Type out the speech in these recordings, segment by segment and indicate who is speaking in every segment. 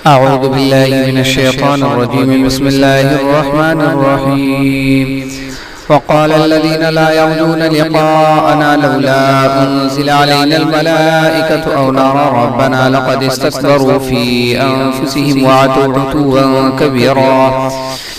Speaker 1: أعوذ بالله من الشيطان الرجيم. بسم الله الرحمن الرحيم. وقال الذين لا يرجون لقاءنا لولا أنزل علينا الملائكة أو نرى ربنا لقد استكبروا في أنفسهم وعتوا عتوا كبيرا.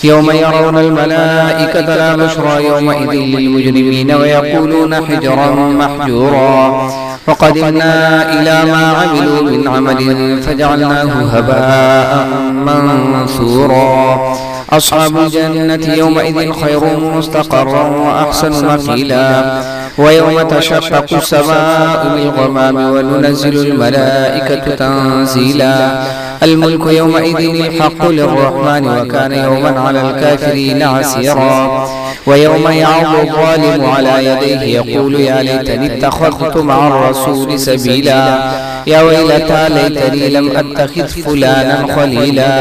Speaker 1: يوم يرون الملائكة لا بشرى يومئذ للمجرمين ويقولون حجرا محجورا. وقدمنا إلى ما عملوا من عمل فجعلناه هباء منثورا. أصحاب الجنة يومئذ خير مستقرا وأحسن مقيلا. ويوم تشقق السماء بالغمام وننزل الملائكة تنزيلا. الملك يومئذ الحق للرحمن وكان يوما على الكافرين عسيرا. ويوم يعض الظالم على يديه يقول يا ليتني اتخذت مع الرسول سبيلا. يا ويلتى ليتني لم أتخذ فلانا خليلا.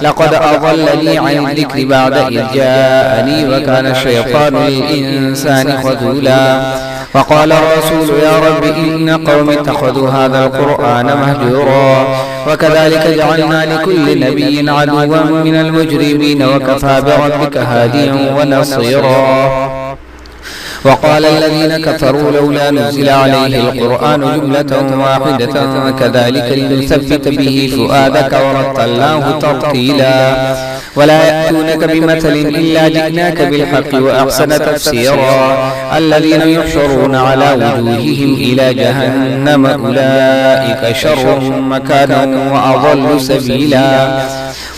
Speaker 1: لقد أضلني عن الذكر بعد إذ جاءني وكان الشيطان للإنسان خذولا. وقال الرسول يا رب إن قوم اتخذوا هذا القرآن مهجورا. وكذلك جعلنا لكل نبي عدوا من المجرمين وكفى بربك هاديا ونصيرا. وقال الذين كفروا لولا نزل عليه القرآن جملة واحدة كذلك لنثبت به فؤادك ورتلناه ترتيلا. ولا يأتونك بمثل إلا جئناك بالحق وأحسن تفسيرا. الذين يحشرون على وجوههم إلى جهنم أولئك شر مكانا وأضل سبيلا.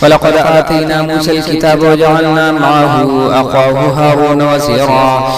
Speaker 1: ولقد آتينا موسى الكتاب وجعلنا معه أخاه هارون وزيرا.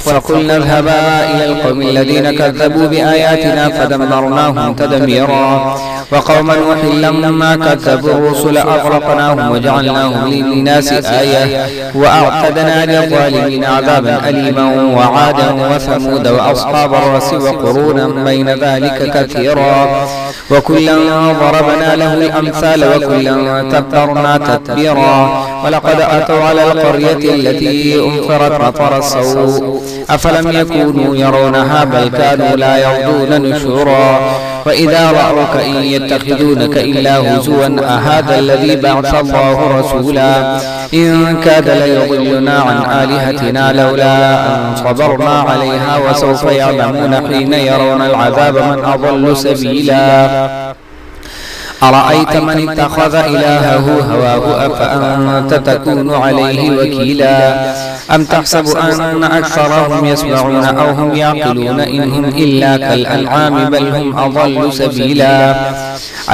Speaker 1: فقلنا اذهبا إلى القوم الذين كذبوا بآياتنا فدمرناهم تدميرا. وقوم نوح لما كذبوا الرسل أغرقناهم وجعلناهم للناس آية. وأعتدنا للظالمين عذابا أليما. وعادا وثمود وأصحاب الرس وقرونا بين ذلك كثيرا. وكلا ضربنا له الأمثال وكلا تبرنا تتبيرا. ولقد أتوا على القرية التي أنفرت مطر السوء أفلم يكونوا يرونها بل كانوا لا يرجون نشورا. وإذا رأوك إن يتخذونك إلا هزوا أهذا الذي بعث الله رسولا. إن كاد ليضلنا عن آلهتنا لولا أن صبرنا عليها. وسوف يعلمون حين يرون العذاب من أضل سبيلا. أرأيت من اتخذ إلهه هواه أفأنت تكون عليه وكيلا. أم تحسب أن أكثرهم يسمعون أو هم يعقلون إن هم إلا كالأنعام بل هم أضل سبيلا.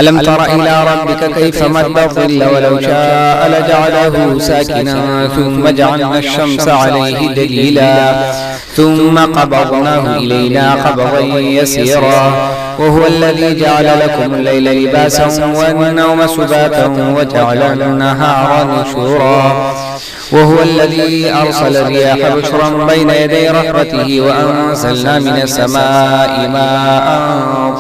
Speaker 1: ألم تر إلى ربك كيف مد الظل ولو شاء لجعله ساكنا ثم جعلنا الشمس عليه دليلا. ثم قبضناه إلينا قبضا يسيرا. وهو الذي جعل لكم الليل لباسا والنوم سباتا وجعل النهار نشورا. وهو الذي أرسل الرياح بشرا بين يدي رحمته وأنزلنا من السماء ماء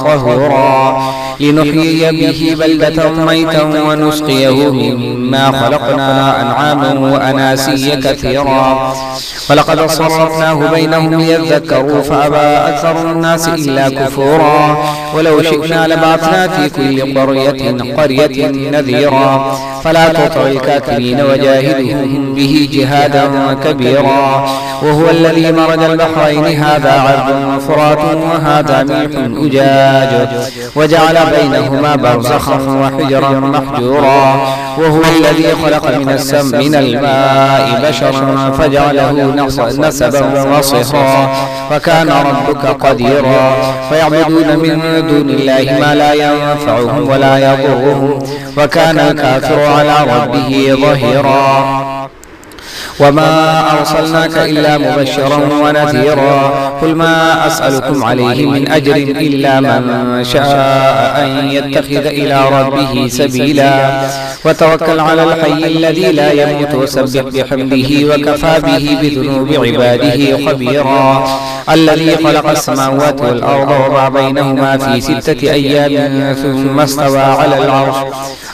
Speaker 1: طهورا لنحيي به بلدة ميتا ونسقيه مما خلقنا أنعاما وأناسيا كثيرا. ولقد صرفناه بينهم ليذكروا فأبى أكثر الناس إلا كفورا. ولو شئنا لبعثنا في كل قرية نذيرا. فلا تطع الكافرين وجاهدهم به جهادا كبيرا. وهو الذي مرج البحرين هذا عذب فرات وهذا ملح أجاج وجعل بينهما برزخا وحجرا محجورا. وهو الذي خلق من الماء بشرا فجعله نسبا وصهرا وكان ربك قديرا. فيعبدون من دون الله ما لا ينفعهم ولا يضرهم وكان الكافر على ربه ظهيرا. وما أرسلناك إلا مبشرا ونذيرا. قل ما أسألكم عليه من أجر إلا من شاء أن يتخذ إلى ربه سبيلا. وتوكل على الحي الذي لا يموت وسبح بحمده وكفى به بذنوب عباده خبيرا الذي خلق السماوات والأرض وما بينهما في 6 أيام ثم استوى على العرش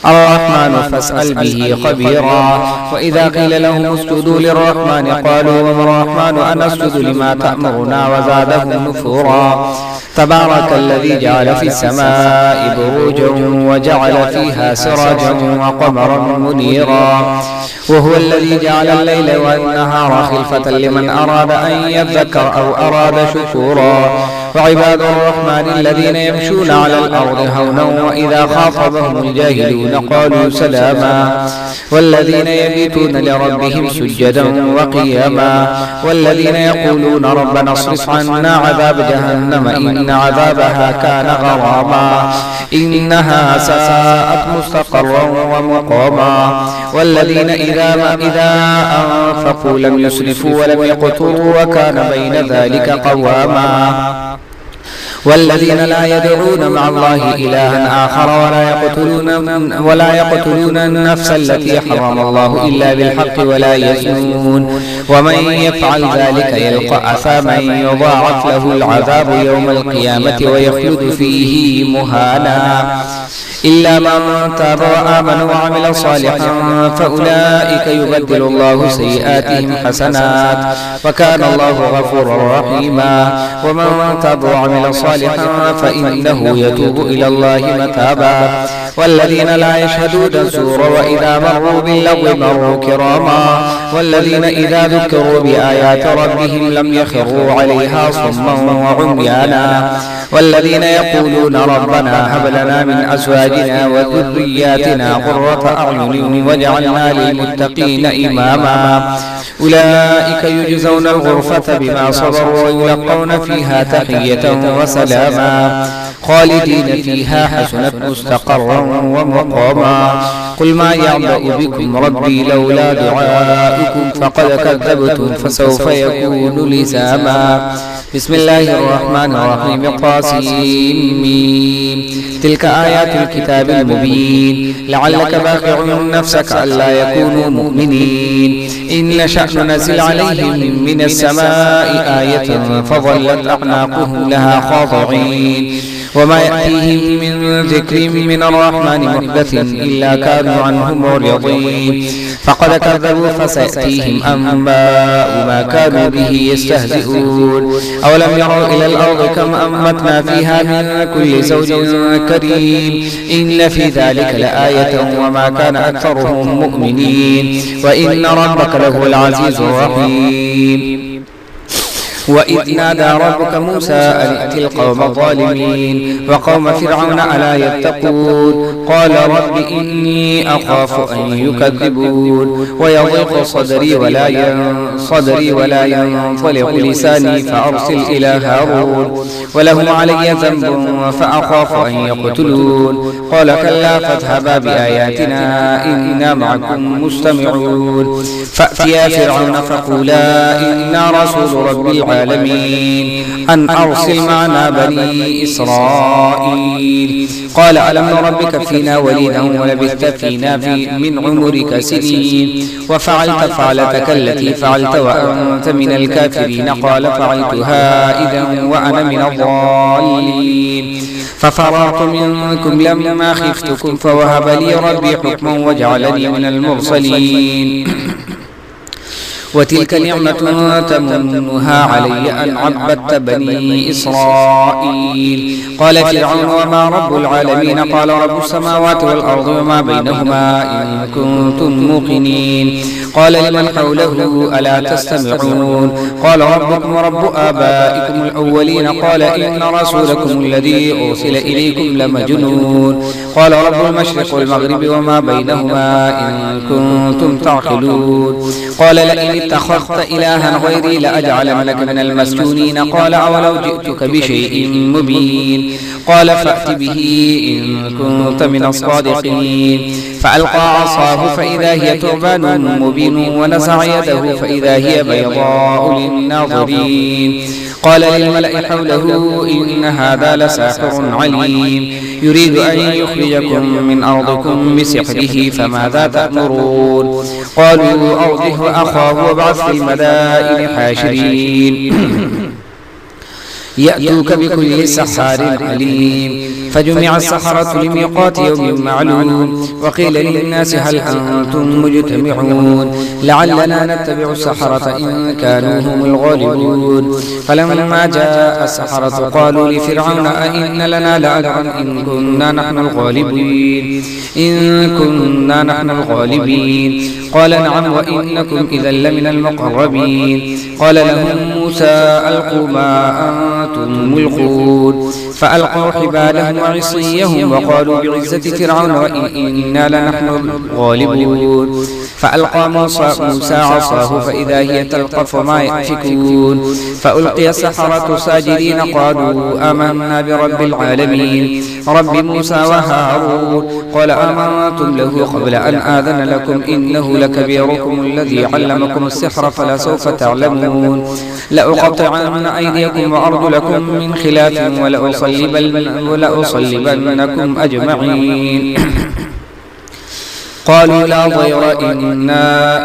Speaker 1: الرحمن فاسأل به خبيرا وإذا قيل لهم اسجدوا للرحمن قالوا وما الرحمن أنسجد لما تأمرنا وزادهم نفورا تبارك الذي جعل في السماء بروجا وجعل فيها سراجا وقمرا منيرا وهو الذي جعل الليل والنهار خلفة لمن أراد أن يذكر أو أراد شكورا وعباد الرحمن الذين يمشون على الأرض هونا وإذا خاطبهم الجاهلون قالوا سلاما والذين يبيتون لربهم سجدا وقياما والذين يقولون ربنا اصرف عنا عذاب جهنم إن عذابها كان غراما إنها ساءت مستقرا ومقاما والذين إذا أنفقوا لم يسرفوا ولم يقتروا وكان بين ذلك قواما والذين لا يدعون مع الله إلها آخر ولا يقتلون النفس التي حرم الله إلا بالحق ولا يزنون ومن يفعل ذلك يلقى أثاما يضاعف له العذاب يوم القيامة ويخلد فيه مهانا إلا من تاب وآمن وعمل صالحا فأولئك يبدل الله سيئاتهم حسنات وكان الله غفورا رحيما ومن تاب وعمل صالحا فإنه يتوب إلى الله متابا والذين لا يشهدون الزور وإذا مروا باللغو مروا كراما والذين إذا ذكروا بآيات ربهم لم يخروا عليها صما وعميانا والذين يقولون ربنا هب لنا من أزواجنا وذرياتنا قرة أعين واجعلنا للمتقين إماما أولئك يجزون الغرفة بما صبروا ويلقون فيها تحية وسلاما خالدين فيها حسنت مستقرا ومقاما قل ما يعبأ بكم ربي لولا دعاؤكم فقد كذبتم فسوف يكون لزاما بسم الله الرحمن الرحيم طاسين تلك آيات الكتاب المبين لعلك باخع نفسك ألا يكونوا مؤمنين إن نشأ ننزل عليهم من السماء آية فظلت أعناقهم لها خاضعين وما يأتيهم من ذكر من الرحمن محدث إلا كانوا عنه معرضين فقد كذبوا فسيأتيهم أنباء ما كانوا به يستهزئون أولم يروا إلى الأرض كم أنبتنا فيها من كل زوج كريم إن في ذلك لآية وما كان أكثرهم مؤمنين وإن ربك لهو العزيز الرحيم وإذ نادى ربك موسى أن ائت القوم الظالمين وقوم فرعون ألا يتقون قال رب إني أخاف أن يكذبون ويضيق صدري ولا ينطلق لساني فأرسل إلى هارون ولهم علي ذنب فأخاف أن يقتلون قال كلا فاذهبا بآياتنا إنا معكم مستمعون فأتيا فرعون فقولا إنا رسول رب العالمين أن أرسل معنا بني إسرائيل قال ألم نربك فينا وليدا ولبثت فينا من عمرك سنين وفعلت فعلتك التي فعلت وأنت من الكافرين قال فعلتها إذا وأنا من الضالين ففررت منكم لما خفتكم فوهب لي ربي حكما وجعلني من المرسلين وتلك نعمة تمنها علي أن عبدت بني إسرائيل قال فرعون وما رب العالمين قال رب السماوات والأرض وما بينهما إن كنتم موقنين قال لمن حوله ألا تستمعون قال ربكم ورب آبائكم الأولين قال إن رسولكم الذي أرسل إليكم لمجنون قال رب المشرق والمغرب وما بينهما إن كنتم تعقلون قال لئن اتخذت إلها غيري لأجعلنك من المسجونين قال أولو جئتك بشيء مبين قال فأت به إن كنت من الصادقين فألقى عصاه فإذا هي ثعبان مبين ونزع يده فإذا هي بيضاء للناظرين قال للملأ حوله إن هذا لساحر عليم يريد أن يخرجكم من أرضكم بسحره فماذا تأمرون قالوا أرجه وأخاه وابعث في المدائن حاشرين يأتوك بكل سحار عليم فجمع السحرة لميقات يوم معلوم وقيل للناس هل أنتم مجتمعون لعلنا نتبع السحرة إن كانوا هم الغالبون فلما جاء السحرة قالوا لفرعون أئن لنا لأجرا إن كنا نحن الغالبين قال نعم وإنكم إذا لمن المقربين قال لهم موسى ألقوا ما أنتم ملقون فألقوا حبالهم وعصيهم وقالوا بعزة فرعون وإنا لنحن الغالبون فألقى موسى عصاه فإذا هي تلقف ما يأفكون فألقي السحرة ساجدين قالوا آمنا برب العالمين رب موسى وهارون قال آمنتم له قبل أن آذن لكم إنه لكبيركم الذي علمكم السحر فلسوف تعلمون لأقطعن أيديكم وأرجلكم من خلاف ولأصلبنكم أجمعين قالوا لا ضير إنا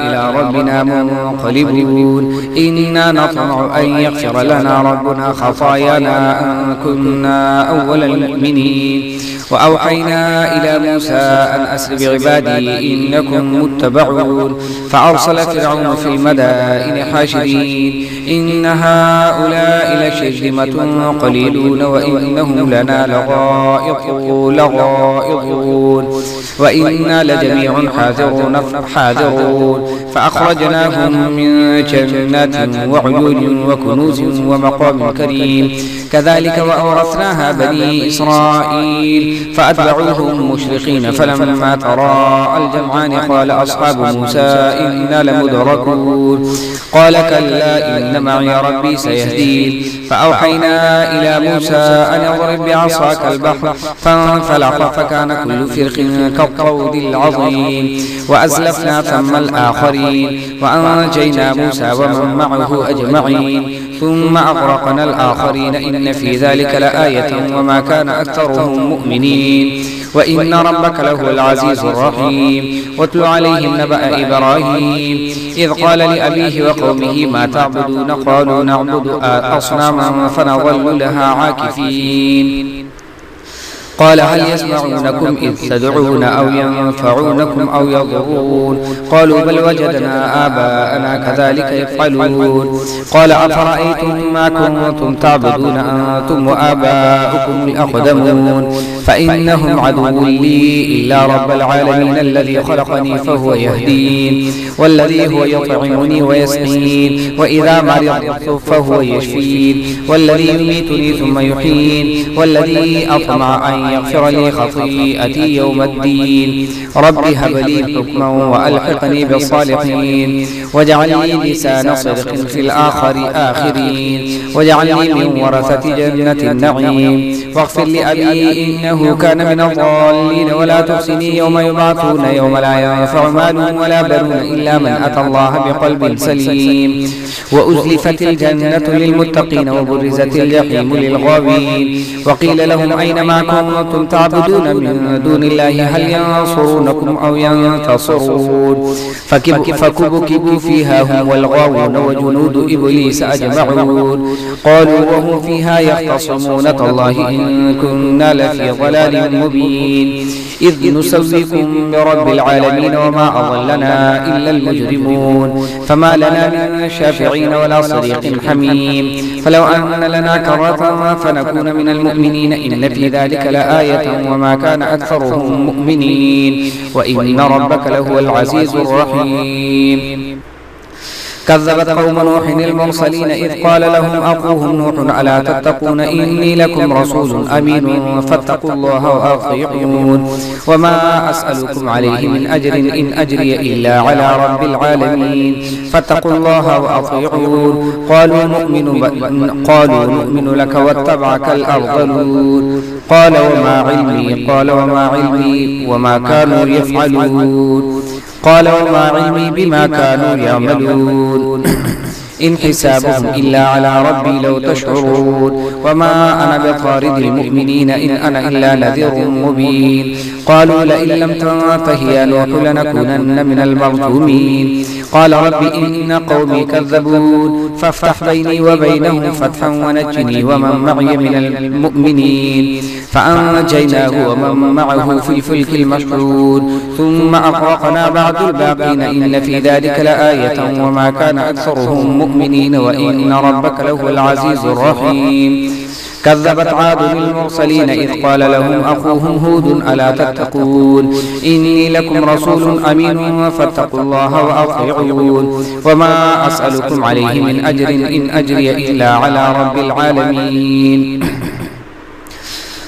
Speaker 1: إلى ربنا منقلبون إنا نطمع أن يغفر لنا ربنا خطايانا أن كنا أول المؤمنين وأوحينا إلى موسى أن أسر بعبادي إنكم متبعون فأرسل فرعون في المدائن حاشرين إن هؤلاء لشرذمة قليلون وإنهم لنا لغائظون وإنا لجميع حاذرون فأخرجناهم من جنات وعيون وكنوز ومقام كريم كذلك وأورثناها بني إسرائيل فأتبعوهم مشرقين فلما تراءى الجمعان قال أصحاب موسى إنا لمدركون قال كلا إن معي ربي سيهدين فأوحينا إلى موسى أن اضرب بعصاك البحر فانفلق فكان كل فرق كالطود العظيم وأزلفنا ثم الآخرين وأنجينا موسى ومن معه أجمعين ثم أغرقنا الآخرين إن في ذلك لآية وما كان أكثرهم مؤمنين وإن ربك لهو العزيز الرحيم واتل عليهم نبأ إبراهيم إذ قال لأبيه وقومه ما تعبدون قالوا نعبد أصناما فنظل لها عاكفين قال هل يسمعونكم إذ تدعون أو ينفعونكم أو يضرون قالوا بل وجدنا آباءنا كذلك يفعلون قال أفرأيتم ما كنتم تعبدون أنتم وآباؤكم الأقدمون فإنهم عدو لي إلا رب العالمين الذي خلقني فهو يهدين والذي هو يطعمني ويسقين وإذا مرضت فهو يشفين والذي يميتني ثم يحيين والذي أطمع أن يغفر لي خطيئتي يوم الدين رب هب لي حكما وألحقني بالصالحين واجعل لي لسان صدق في الآخرين واجعلني من ورثة جنة النعيم واغفر لأبي إنه كان من الضالين ولا تخزني يوم يبعثون يوم لا ينفع مال ولا بنون إلا من أتى الله بقلب سليم وأزلفت الجنة للمتقين وبرزت الجحيم للغاوين وقيل لهم أين ما كنتم تعبدون من دون الله هل ينصرونكم أو ينتصرون فكبكبوا فيها هم والغاوون وجنود إبليس أجمعون قالوا وهم فيها يختصمون تالله إن كنا لفي ضلال مبين إذ نسويكم برب العالمين وما أضلنا إلا المجرمون فما لنا من شافعين ولا صديق حميم فلو أن لنا كرة فنكون من المؤمنين إن في ذلك لآية وما كان أكثرهم مؤمنين وإن ربك لهو العزيز الرحيم كذبت قوم نوح المرسلين إذ قال لهم أخوهم نوح ألا تتقون إني لكم رسول أمين فاتقوا الله وأطيعون وما أسألكم عليه من أجر إن أجري إلا على رب العالمين فاتقوا الله وأطيعون قالوا نؤمن لك واتبعك الأرذلون قال وما علمي وما كانوا يفعلون قال وما علمي بما كانوا يعملون إن حسابهم إلا على ربي لو تشعرون وما أنا بطارد المؤمنين إن أنا إلا نذير مبين قالوا لئن لم تنته يا نوح لنكونن من المرجومين قال رب إن قومي كذبون فافتح بيني وبينهم فتحا ونجني ومن معي من المؤمنين فأنجيناه ومن معه في الفلك المشحون ثم أغرقنا بعد الباقين إن في ذلك لآية وما كان أكثرهم مؤمنين وإن ربك لهو العزيز الرحيم كذبت عاد المرسلين إذ قال لهم أخوهم هود ألا تتقون إني لكم رسول أمين فاتقوا الله وأطيعون وما أسألكم عليه من أجر إن أجري إلا على رب العالمين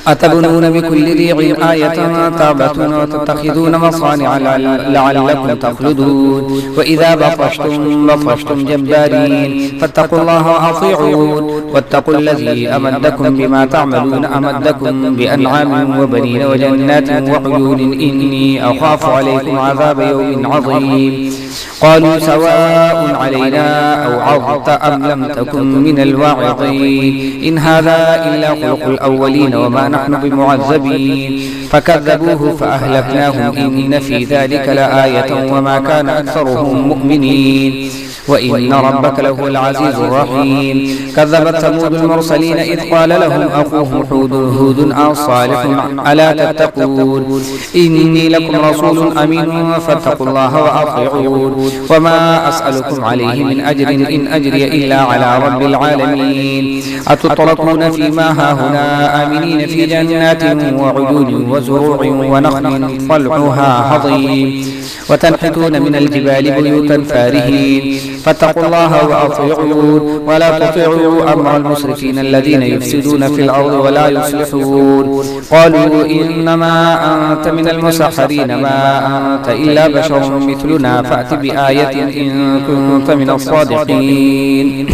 Speaker 1: أتبنون بكل ريع آية تعبثون وتتخذون مصانع لعلكم تخلدون وإذا بطشتم جبارين فاتقوا الله وأطيعون واتقوا الذي أمدكم بما تعملون أمدكم بأنعام وبنين وجنات وعيون إني أخاف عليكم عذاب يوم عظيم قالوا سواء علينا أوعظت أم لم تكن من الواعظين إن هذا إلا خلق الأولين وما نحن بمعذبين فكذبوه فأهلكناهم إن في ذلك لآية وما كان أكثرهم مؤمنين وإن ربك لهو العزيز الرحيم كذبت ثمود المرسلين إذ قال لهم أخوهم هود صالح ألا تتقون إني لكم رسول أمين فاتقوا الله وأطيعون وما أسألكم عليه من أجر إن أجري إلا على رب العالمين أتتركون فيما هاهنا آمنين في جنات وعيون وزروع ونخل طلعها هضيم وتنحتون من الجبال بيوتا فارهين فاتقوا الله وأطيعون ولا تطيعوا أمر المسرفين الذين يفسدون في الأرض ولا يصلحون قالوا إنما أنت من المسحرين ما أنت إلا بشر مثلنا فأت بآية إن كنت من الصادقين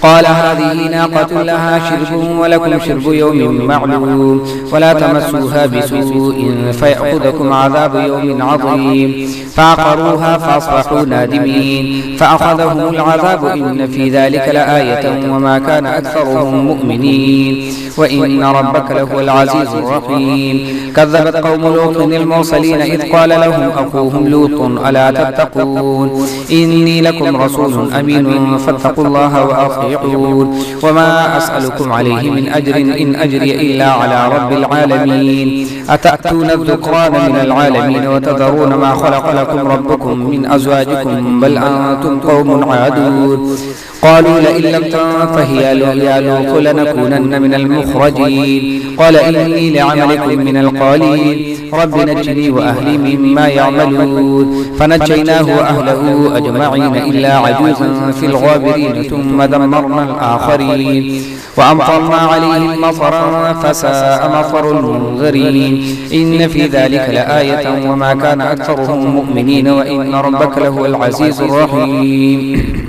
Speaker 1: قال هذه ناقة لها شرب ولكم شرب يوم معلوم ولا تمسوها بسوء فيأخذكم عذاب يوم عظيم فعقروها فأصبحوا نادمين فأخذهم العذاب إن في ذلك لآية وما كان أكثرهم مؤمنين وإن ربك لهو العزيز الرحيم كذبت قوم لوط المرسلين إذ قال لهم أخوهم لوط ألا تتقون إني لكم رسول أمين فاتقوا الله وأطيعون وما أسألكم عليه من أجر إن أجري إلا على رب العالمين أتأتون الذكران من العالمين وتذرون ما خلق لكم ربكم من أزواجكم بل أنتم قوم عادون قالوا لئن لم تنته يا لوط لنكونن من المخرجين قال إني لعملكم من القالين رب نجني وأهلي مما يعملون فنجيناه وأهله أجمعين إلا عجوزا في الغابرين ثم دمرنا الآخرين وأمطرنا عليهم مطرا فساء مطر المنذرين إن في ذلك لآية وما كان أكثرهم مؤمنين وإن ربك لهو العزيز الرحيم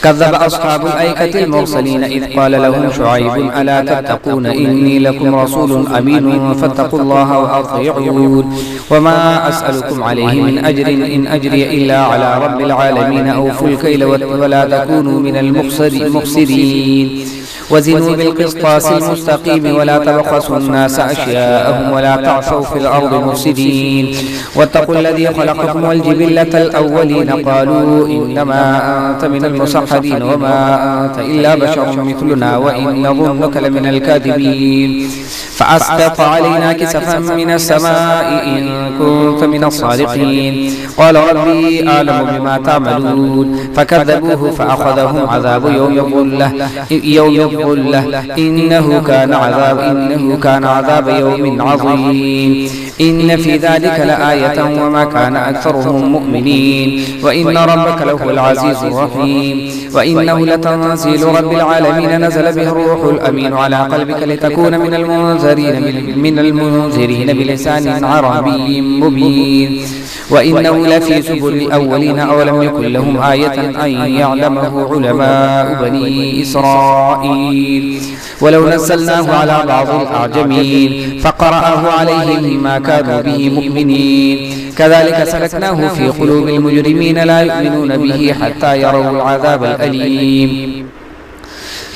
Speaker 1: كذب أصحاب الأيكة المرسلين إذ قال لهم شعيب ألا تتقون إني لكم رسول أمين فاتقوا الله وأطيعون وما أسألكم عليه من أجر إن أجري إلا على رب العالمين أوفوا الكيل ولا تكونوا من المخسرين وزنوا بالقسطاس المستقيم ولا تبخسوا الناس أشياءهم ولا تعثوا في الأرض مفسدين واتقوا الذي خلقكم والجبلة الأولين قالوا إنما أنت من المسحرين وما أنت إلا بشر مثلنا وإن نظنك لمن الكاذبين فأسقط علينا كسفا من السماء إن كنت من الصادقين قال ربي أعلم بما تعملون فكذبوه فأخذهم عذاب يوم الظلة إنه كان عذاب يوم عظيم إن في ذلك لآية وما كان أكثرهم مؤمنين وإن ربك لهو العزيز الرحيم وإنه لتنزيل رب العالمين نزل به الروح الأمين على قلبك لتكون من المنذرين بلسان عربي مبين وإنه لفي زبر الأولين أولم يكن لهم آية أن يعلمه علماء بني إسرائيل ولو نزلناه على بعض الأعجمين فقرأه عليهم ما كانوا به مؤمنين كذلك سلكناه في قلوب المجرمين لا يؤمنون به حتى يروا العذاب الأليم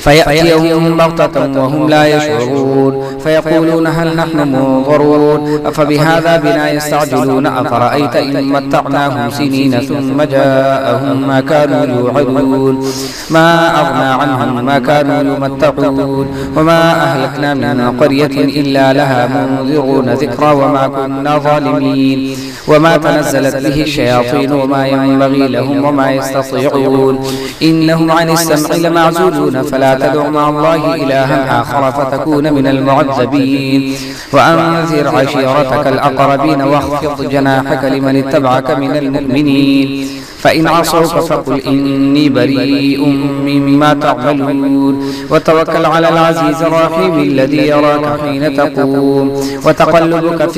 Speaker 1: فيأتيهم بغتة وهم لا يشعرون فيقولون هل نحن منظرون أفبهذا بنا يستعجلون أفرأيت إن متعناهم سنين ثم جاءهم ما كانوا يوعدون ما أغنى عنهم ما كانوا يمتعون وما أهلكنا من قرية إلا لها منذرون ذكرى وما كنا ظالمين وما تنزلت به الشياطين وما ينبغي لهم وما يستطيعون إنهم عن السمع لمعزولون فلا تدع مع الله إلها آخر فتكون من المعذبين وأنذر عشيرتك الأقربين واخفض جناحك لمن اتبعك من المؤمنين فإن عصوك فقل إني بريء مما تعملون وتوكل على العزيز الرحيم الذي يراك حين تقوم وتقلبك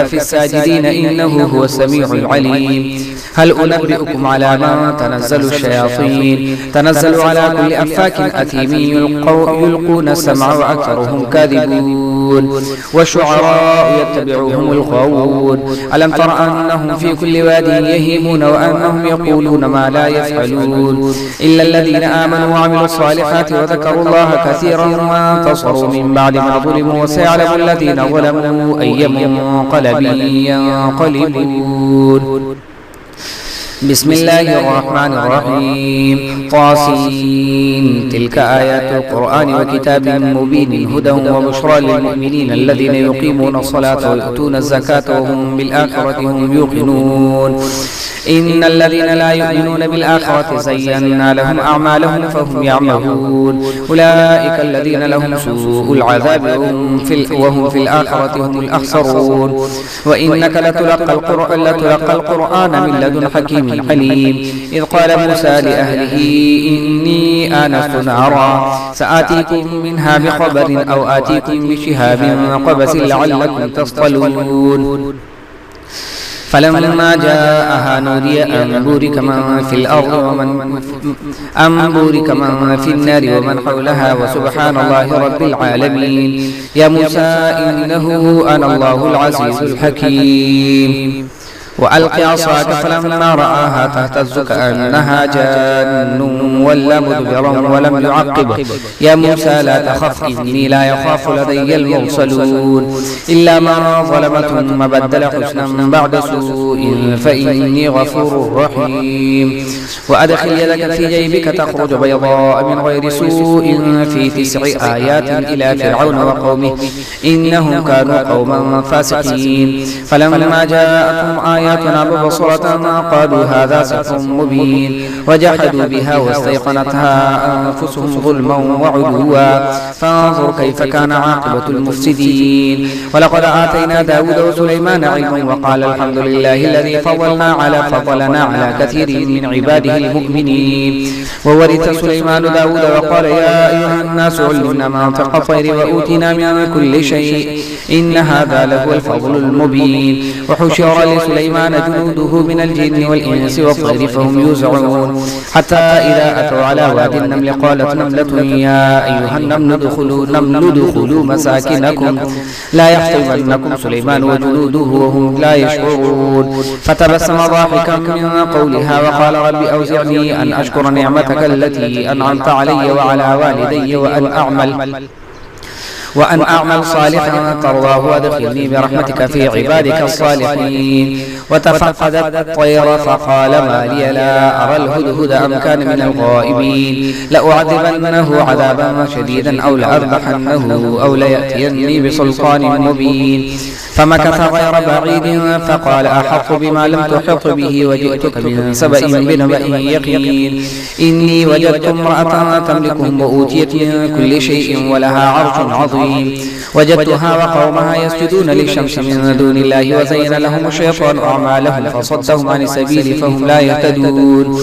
Speaker 1: في الساجدين إنه هو السميع العليم هل أنبئكم على من تنزل الشياطين تنزل على كل أفاك أثيم يلقون السمع وأكثرهم كاذبون والشعراء يتبعهم الغاوون ألم تر أنهم في كل واد يهيمون وأنهم يقولون ما لا يفعلون إلا الذين آمنوا وعملوا الصالحات وذكروا الله كثيرا وانتصروا من بعد ما ظلموا وسيعلم الذين ظلموا أي منقلب ينقلبون بسم الله الرحمن الرحيم طاسين تلك آيات القرآن وكتاب مبين هدى وبشرى للمؤمنين الذين يقيمون الصلاة ويؤتون الزكاة وهم بالآخرة هم يوقنون إن الذين لا يؤمنون بالآخرة زينا لهم أعمالهم فهم يعمهون أولئك الذين لهم سوء العذاب وهم في الآخرة هم الأخسرون وإنك لتلقى القرآن من لدن حكيم عليم إذ قال موسى لأهله إني آنست نارا سآتيكم منها بخبر أو آتيكم بشهاب قبس لعلكم تصطلون فلما جاءها نودي أن بورك من في الأرض أن بورك من في النار ومن حولها وسبحان الله رب العالمين يا موسى إنه أنا الله العزيز الحكيم وألق عصاك فلما رآها تهتز كأنها جان ولا مدبرا ولم يعقب يا موسى لا تخف إني لا يخاف لدي المرسلون إلا من ظلم ثم بدل حسنا بعد سوء فإني غفور رحيم وأدخل يدك في جيبك تخرج بيضاء من غير سوء في 9 آيات إلى فرعون وقومه إنهم كانوا قوما فاسقين فلما جاءتهم آياتنا ببصرة قالوا هذا سحر مبين وجحدوا بها واستيقنتها أنفسهم ظلما وعلوا فانظر كيف كان عاقبة المفسدين ولقد آتينا داود وسليمان علما وقال الحمد لله الذي فضلنا على كثير من عباده المؤمنين وورث سليمان داود وقال يا أيها الناس علمنا منطق الطير وأوتينا من كل شيء إن هذا لهو الفضل المبين وحشر لسليمان جنوده من الجن والإنس والطير فهم يوزعون حتى إذا أتوا على واد النمل قالت نملة يا أيها النمل ادخلوا مساكنكم لا يحطمنكم سليمان وجنوده وهم لا يشعرون فتبسم ضاحكا من قولها وقال رب أوزعني أن أشكر نعمتك التي أنعمت علي وعلى والدي وأن أعمل صالحا ترضاه وادخلني برحمتك في عبادك الصالحين وتفقدت الطير فقال ما لي لا أرى الهدهد أم كان من الغائبين لأعذبنه عذابا شديدا أو لأذبحنه أو ليأتيني بسلطان مبين فمكث غير بعيد فقال أحط بما لم تحط به وجئتك من سبأ بنبأ يقين إني وجدت امرأة تملكهم وأوتيت من كل شيء ولها عرش عظيم عظيم وجدتها وقومها يسجدون للشمس من دون الله وزين لهم الشيطان أعمالهم فصدهم عن السبيل فهم لا يهتدون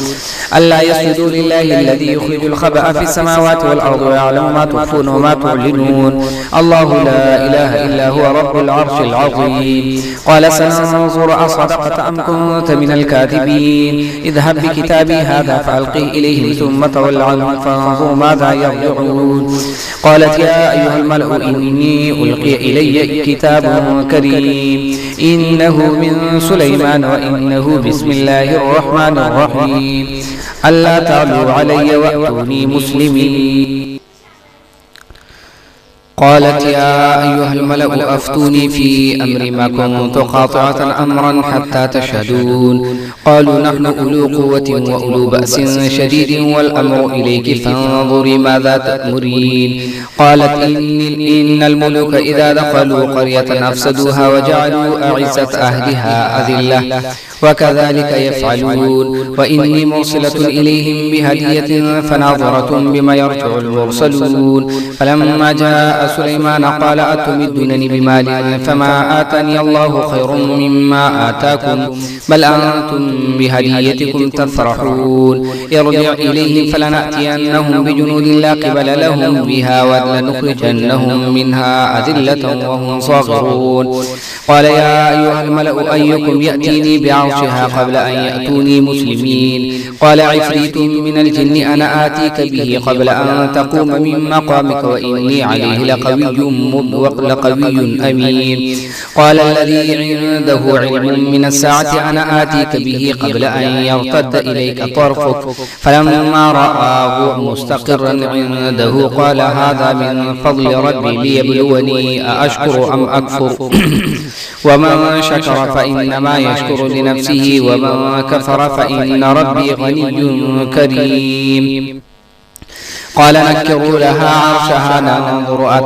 Speaker 1: ألا يسجدوا لله الذي يخرج الخبأ في السماوات والأرض ويعلم ما تخفون وما تعلنون الله لا إله إلا هو رب العرش العظيم قال سننظر أصدقت أم كنت من الكاذبين اذهب بكتابي هذا فألقه إليهم ثم تول عنهم فانظر ماذا يرجعون قالت يا أيها الملأ إني ألقي إلي كتاب كريم إنه من سليمان وإنه بسم الله الرحمن الرحيم ألا تعلوا علي وأتوني مسلمين قالت يا أيها الملأ أفتوني في أمر ما كنت قاطعة أمرا حتى تشهدون قالوا نحن أولو قوة وأولو بأس شديد والأمر إليك فانظري ماذا تأمرين قالت إن الملوك إذا دخلوا قرية أفسدوها وجعلوا أعزة أهلها أذلة وكذلك يفعلون وإني مرسلة إليهم بهدية فناظرة بما يرجع المرسلون فلما جاء سليمان قال أتمدنني بمال فما آتاني الله خير مما آتاكم بل أنتم بهديتكم تفرحون ارجع إليهم فلنأتينهم بجنود لا قبل لهم بها ولنخرجنهم منها أذلة وهم صاغرون قال يا أيها الملأ أيكم يأتيني بعرشها قبل أن يأتوني مسلمين قال عفريت من الجن أنا آتيك به قبل أن تقوم من مقامك وإني عليه لقوي أمين قال الذي عنده علم من الساعة أنا آتيك به قبل أن يرتد إليك طرفك فلما رآه مستقرا عنده قال هذا من فضل ربي ليبلوني أأشكر أم أكفر ومن شكر فإنما يشكر لنفسه ومن كفر فإن ربي غني كريم قال نكروا لها عرشها ننظر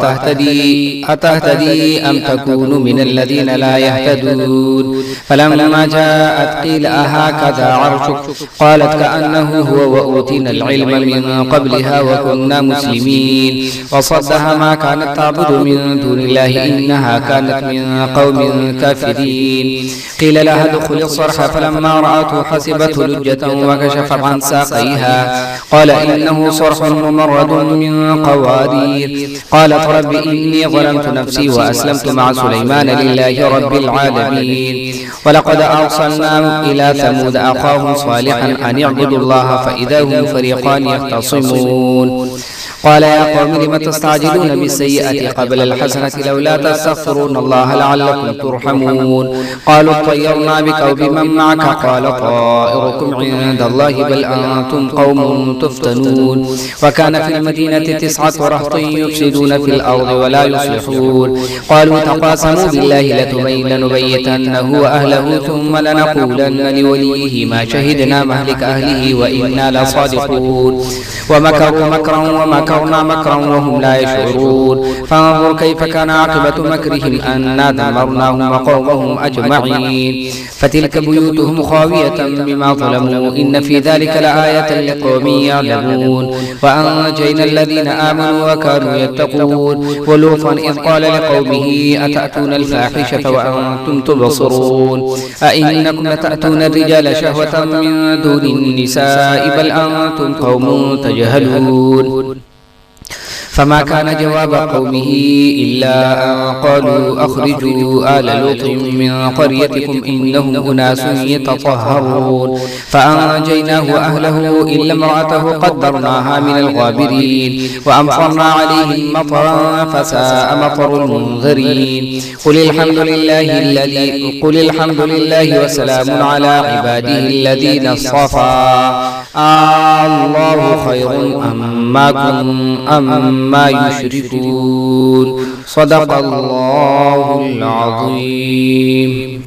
Speaker 1: أتهتدي أم تكون من الذين لا يهتدون فلما جاءت قيل أهكذا عرشك قالت كأنه هو وأوتينا العلم من قبلها وكنا مسلمين وصدها ما كانت تعبد من دون الله إنها كانت من قوم كافرين قيل لها ادخل الصرح فلما رأته حسبته لجة وكشفت عن ساقيها قال إنه صرح ممرد من قوارير قالت رب إني ظلمت نفسي وأسلمت مع سليمان لله رب العالمين ولقد أرسلنا إلى ثمود أخاهم صالحا أن يعبدوا الله فإذا هم فريقان يختصمون قال يا قوم لم تستعجلون بالسيئة قبل الحسنة لولا تستغفرون الله لعلكم ترحمون قالوا اطيرنا بك وبمن معك قال طائركم عند الله بل أنتم قوم تفتنون وكان في المدينة 9 رهط يفسدون في الأرض ولا يصلحون قالوا تقاسموا بالله لنبيتنه وأهله ثم لنقولن لوليه ما شهدنا مهلك أهله وإنا لصادقون ومكروا مكرا ومكرنا مكرا وهم لا يشعرون فانظر كيف كان عاقبة مكرهم أنا دمرناهم وقومهم أجمعين فتلك بيوتهم خاوية بما ظلموا إن في ذلك لآية لقوم يعلمون وأنجينا الذين آمنوا وكانوا يتقون ولوطا إذ قال لقومه أتأتون الفاحشة وأنتم تبصرون أئنكم لتأتون الرجال شهوة من دون النساء بل أنتم قوم تجهلون فما كان جواب قومه إلا أن قالوا أخرجوا آل لوط من قريتكم إنهم أناس يتطهرون فأنجيناه وأهله إلا امرأته قدرناها من الغابرين وأمطرنا عليهم مطرا فساء مطر المنذرين قل الحمد لله وسلام على عباده الذين اصطفى الله خير أما يشركون صدق الله العظيم.